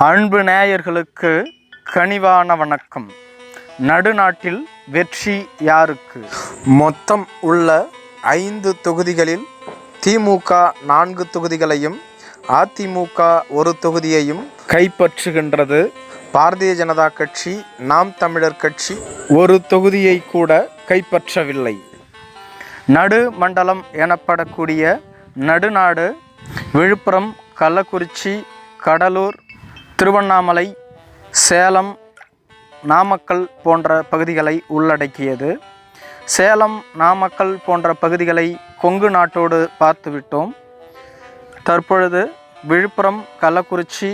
அன்பு நேயர்களுக்கு கனிவான வணக்கம். நடுநாட்டில் வெற்றி யாருக்கு? மொத்தம் உள்ள 5 தொகுதிகளில் திமுக 4 தொகுதிகளையும் அதிமுக 1 தொகுதியையும் கைப்பற்றுகின்றது. பாரதிய ஜனதா கட்சி, நாம் தமிழர் கட்சி 1 தொகுதியை கூட கைப்பற்றவில்லை. நடு மண்டலம் எனப்படக்கூடிய நடுநாடு விழுப்புரம், கள்ளக்குறிச்சி, கடலூர், திருவண்ணாமலை, சேலம், நாமக்கல் போன்ற பகுதிகளை உள்ளடக்கியது. சேலம், நாமக்கல் போன்ற பகுதிகளை கொங்கு நாட்டோடு பார்த்துவிட்டோம். தற்பொழுது விழுப்புரம், கள்ளக்குறிச்சி,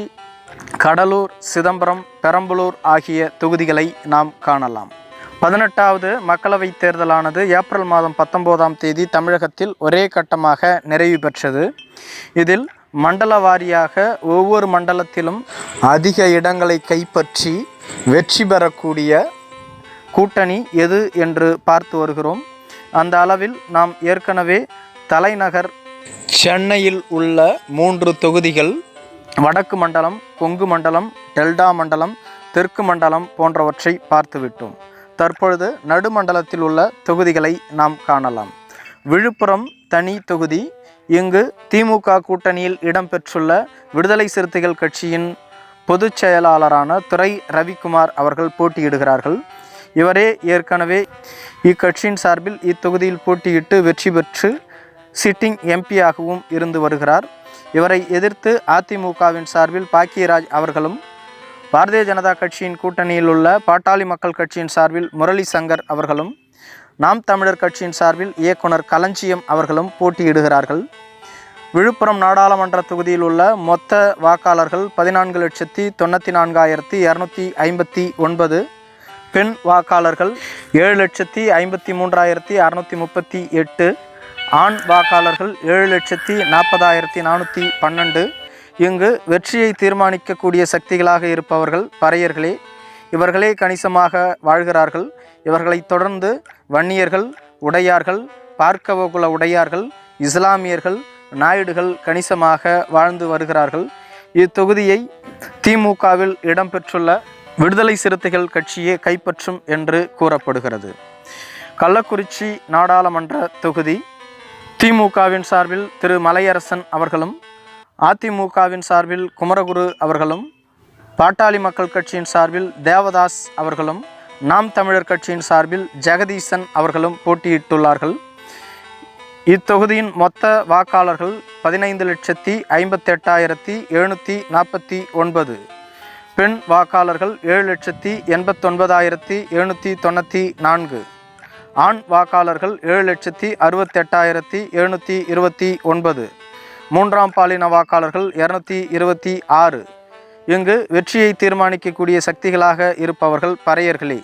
கடலூர், சிதம்பரம், பெரம்பலூர் ஆகிய தொகுதிகளை நாம் காணலாம். 18வது மக்களவைத் தேர்தலானது ஏப்ரல் மாதம் 19ஆம் தேதி தமிழகத்தில் ஒரே கட்டமாக நிறைவு பெற்றது. இதில் மண்டல வாரியாக ஒவ்வொரு மண்டலத்திலும் அதிக இடங்களை கைப்பற்றி வெற்றி பெறக்கூடிய கூட்டணி எது என்று பார்த்து வருகிறோம். அந்த அளவில் நாம் ஏற்கனவே தலைநகர் சென்னையில் உள்ள 3 தொகுதிகள், வடக்கு மண்டலம், கொங்கு மண்டலம், டெல்டா மண்டலம், தெற்கு மண்டலம் போன்றவற்றை பார்த்துவிட்டோம். தற்பொழுது நடுமண்டலத்தில் உள்ள தொகுதிகளை நாம் காணலாம். விழுப்புரம் தனி தொகுதி. இங்கு திமுக கூட்டணியில் இடம்பெற்றுள்ள விடுதலை சிறுத்தைகள் கட்சியின் பொதுச் செயலாளரான துரை ரவிக்குமார் அவர்கள் போட்டியிடுகிறார்கள். இவரே ஏற்கனவே இக்கட்சியின் சார்பில் இத்தொகுதியில் போட்டியிட்டு வெற்றி பெற்று சிட்டிங் எம்பியாகவும் இருந்து வருகிறார். இவரை எதிர்த்து அதிமுகவின் சார்பில் பாக்கியராஜ் அவர்களும், பாரதிய ஜனதா கட்சியின் கூட்டணியில் உள்ள பாட்டாளி மக்கள் கட்சியின் சார்பில் முரளி சங்கர் அவர்களும், நாம் தமிழர் கட்சியின் சார்பில் இயக்குனர் களஞ்சியம் அவர்களும் போட்டியிடுகிறார்கள். விழுப்புரம் நாடாளுமன்ற தொகுதியில் உள்ள மொத்த வாக்காளர்கள் 14,94,259. பெண் வாக்காளர்கள் 7,53,638. ஆண் வாக்காளர்கள் 7,40,412. இங்கு வெற்றியை தீர்மானிக்கக்கூடிய சக்திகளாக இருப்பவர்கள் பறையர்களே. இவர்களே கணிசமாக வாழ்கிறார்கள். இவர்களை தொடர்ந்து வன்னியர்கள், உடையார்கள், பார்க்கவகுல உடையார்கள், இஸ்லாமியர்கள், நாயுடுகள் கணிசமாக வாழ்ந்து வருகிறார்கள். இத்தொகுதியை திமுகவில் இடம்பெற்றுள்ள விடுதலை சிறுத்தைகள் கட்சியே கைப்பற்றும் என்று கூறப்படுகிறது. கள்ளக்குறிச்சி நாடாளுமன்ற தொகுதி திமுகவின் சார்பில் திரு மலையரசன் அவர்களும், அதிமுகவின் சார்பில் குமரகுரு அவர்களும், பாட்டாளி மக்கள் கட்சியின் சார்பில் தேவதாஸ் அவர்களும், நாம் தமிழர் கட்சியின் சார்பில் ஜெகதீசன் அவர்களும் போட்டியிட்டுள்ளார்கள். இத்தொகுதியின் மொத்த வாக்காளர்கள் 15,58,749. பெண் வாக்காளர்கள் 7,89,794. ஆண் வாக்காளர்கள் 7,68,729. மூன்றாம் பாலின வாக்காளர்கள் 226. இங்கு வெற்றியை தீர்மானிக்கக்கூடிய சக்திகளாக இருப்பவர்கள் பறையர்களே.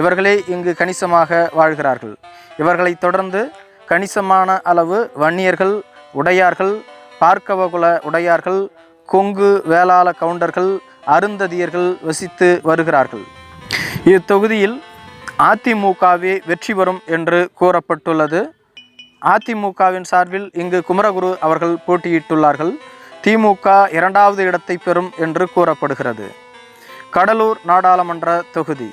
இவர்களே இங்கு கணிசமாக வாழ்கிறார்கள். இவர்களை தொடர்ந்து கணிசமான அளவு வன்னியர்கள், உடையார்கள், பார்க்கவகுல உடையார்கள், கொங்கு வேளாள கவுண்டர்கள், அருந்ததியர்கள் வசித்து வருகிறார்கள். இத்தொகுதியில் அதிமுகவே வெற்றி பெறும் என்று கூறப்பட்டுள்ளது. அதிமுகவின் சார்பில் இங்கு குமரகுரு அவர்கள் போட்டியிட்டுள்ளார்கள். திமுக 2வது இடத்தை பெறும் என்று கூறப்படுகிறது. கடலூர் நாடாளுமன்ற தொகுதி.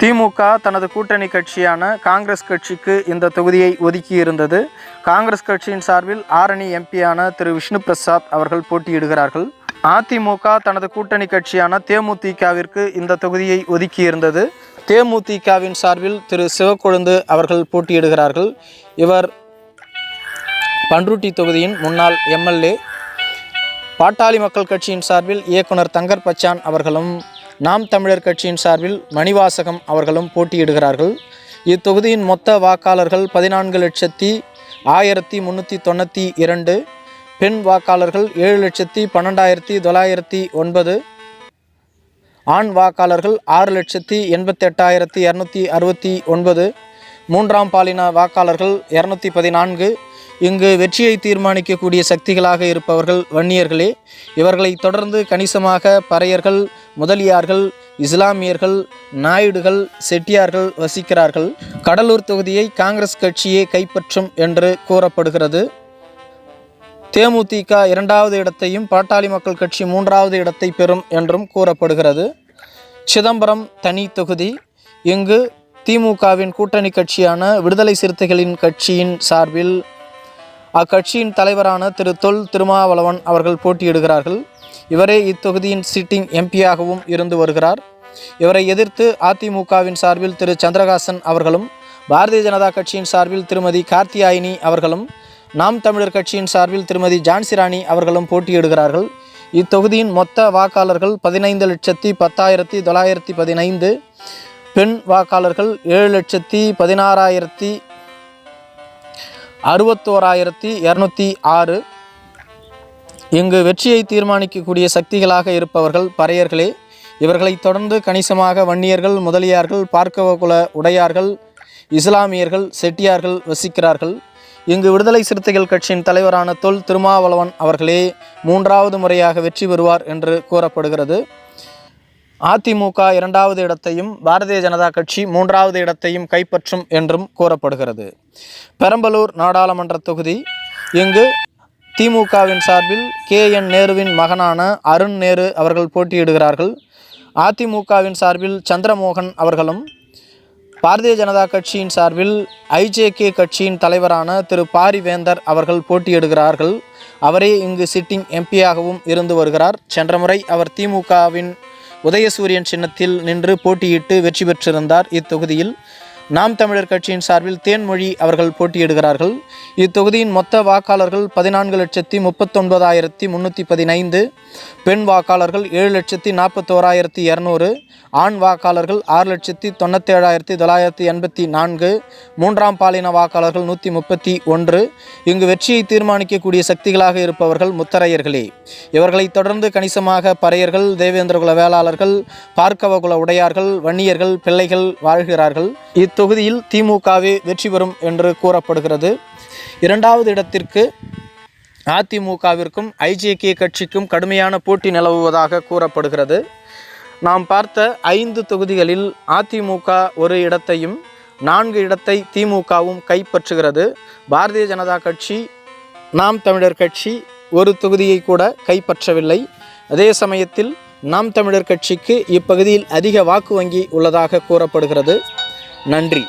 திமுக தனது கூட்டணி கட்சியான காங்கிரஸ் கட்சிக்கு இந்த தொகுதியை ஒதுக்கியிருந்தது. காங்கிரஸ் கட்சியின் சார்பில் ஆரணி எம்பியான திரு விஷ்ணு பிரசாத் அவர்கள் போட்டியிடுகிறார்கள். அதிமுக தனது கூட்டணி கட்சியான தேமுதிகவிற்கு இந்த தொகுதியை ஒதுக்கியிருந்தது. தேமுதிகவின் சார்பில் திரு சிவக்கொழுந்து அவர்கள் போட்டியிடுகிறார்கள். இவர் பண்ருட்டி தொகுதியின் முன்னாள் எம்எல்ஏ. பாட்டாளி மக்கள் கட்சியின் சார்பில் இயக்குனர் தங்கர் பச்சான் அவர்களும், நாம் தமிழர் கட்சியின் சார்பில் மணிவாசகம் அவர்களும் போட்டியிடுகிறார்கள். இத்தொகுதியின் மொத்த வாக்காளர்கள் 14,0392. பெண் வாக்காளர்கள் 7,12,909. ஆண் வாக்காளர்கள் 6,88,269. மூன்றாம் பாலின வாக்காளர்கள் 214. இங்கு வெற்றியை தீர்மானிக்கக்கூடிய சக்திகளாக இருப்பவர்கள் வன்னியர்களே. இவர்களை தொடர்ந்து கணிசமாக பறையர்கள், முதலியார்கள், இஸ்லாமியர்கள், நாயுடுகள், செட்டியார்கள் வசிக்கிறார்கள். கடலூர் தொகுதியை காங்கிரஸ் கட்சியே கைப்பற்றும் என்று கூறப்படுகிறது. தேமுதிக 2வது இடத்தையும் பாட்டாளி மக்கள் கட்சி 3வது இடத்தை பெறும் என்றும் கூறப்படுகிறது. சிதம்பரம் தனி தொகுதி. இங்கு திமுகவின் கூட்டணி கட்சியான விடுதலை சிறுத்தைகளின் கட்சியின் சார்பில் அக்கட்சியின் தலைவரான திரு தொல் திருமாவளவன் அவர்கள் போட்டியிடுகிறார்கள். இவரே இத்தொகுதியின் சிட்டிங் எம்பியாகவும் இருந்து வருகிறார். இவரை எதிர்த்து அதிமுகவின் சார்பில் திரு சந்திரகாசன் அவர்களும், பாரதிய ஜனதா கட்சியின் சார்பில் திருமதி கார்த்தியாயினி அவர்களும், நாம் தமிழர் கட்சியின் சார்பில் திருமதி ஜான்சிராணி அவர்களும் போட்டியிடுகிறார்கள். இத்தொகுதியின் மொத்த வாக்காளர்கள் 15,10,915. பெண் வாக்காளர்கள் 7,16,161,206. இங்கு வெற்றியை தீர்மானிக்கக்கூடிய சக்திகளாக இருப்பவர்கள் பறையர்களே. இவர்களை தொடர்ந்து கணிசமாக வன்னியர்கள், முதலியார்கள், பார்க்கவகுல உடையார்கள், இஸ்லாமியர்கள், செட்டியார்கள் வசிக்கிறார்கள். இங்கு விடுதலை சிறுத்தைகள் கட்சியின் தலைவரான தொல் திருமாவளவன் அவர்களே 3வது முறையாக வெற்றி பெறுவார் என்று கூறப்படுகிறது. அதிமுக 2வது இடத்தையும் பாரதிய ஜனதா கட்சி 3வது இடத்தையும் கைப்பற்றும் என்றும் கூறப்படுகிறது. பெரம்பலூர் நாடாளுமன்ற தொகுதி. இங்கு திமுகவின் சார்பில் KN நேருவின் மகனான அருண் நேரு அவர்கள் போட்டியிடுகிறார்கள். அதிமுகவின் சார்பில் சந்திரமோகன் அவர்களும், பாரதிய ஜனதா கட்சியின் சார்பில் IJK கட்சியின் தலைவரான திரு பாரிவேந்தர் அவர்கள் போட்டியிடுகிறார்கள். அவரே இங்கு சிட்டிங் எம்பியாகவும் இருந்து வருகிறார். சென்ற முறை அவர் திமுகவின் உதயசூரியன் சின்னத்தில் நின்று போட்டியிட்டு வெற்றி பெற்றிருந்தார். இத்தொகுதியில் நாம் தமிழர் கட்சியின் சார்பில் தேன்மொழி அவர்கள் போட்டியிடுகிறார்கள். இத்தொகுதியின் மொத்த வாக்காளர்கள் 14,39,315. பெண் வாக்காளர்கள் 7,41,200. ஆண் வாக்காளர்கள் 6,97,984. 3ஆம் பாலின வாக்காளர்கள் 131. இங்கு வெற்றியை தீர்மானிக்கக்கூடிய சக்திகளாக இருப்பவர்கள் முத்தரையர்களே. இவர்களை தொடர்ந்து கணிசமாக பறையர்கள், தேவேந்திரகுல வேளாளர்கள், பார்க்கவகுல உடையார்கள், வன்னியர்கள், பிள்ளைகள் வாழ்கிறார்கள். இத்தொகுதியில் திமுகவே வெற்றி பெறும் என்று கூறப்படுகிறது. 2வது இடத்திற்கு அதிமுகவிற்கும் IJK கட்சிக்கும் கடுமையான போட்டி நிலவுவதாக கூறப்படுகிறது. நாம் பார்த்த 5 தொகுதிகளில் அதிமுக ஒரு இடத்தையும் 4 இடத்தை திமுகவும் கைப்பற்றுகிறது. பாரதிய ஜனதா கட்சி, நாம் தமிழர் கட்சி ஒரு தொகுதியை கூட கைப்பற்றவில்லை. அதே சமயத்தில் நாம் தமிழர் கட்சிக்கு இப்பகுதியில் அதிக வாக்கு வங்கி உள்ளதாக கூறப்படுகிறது. நன்றி.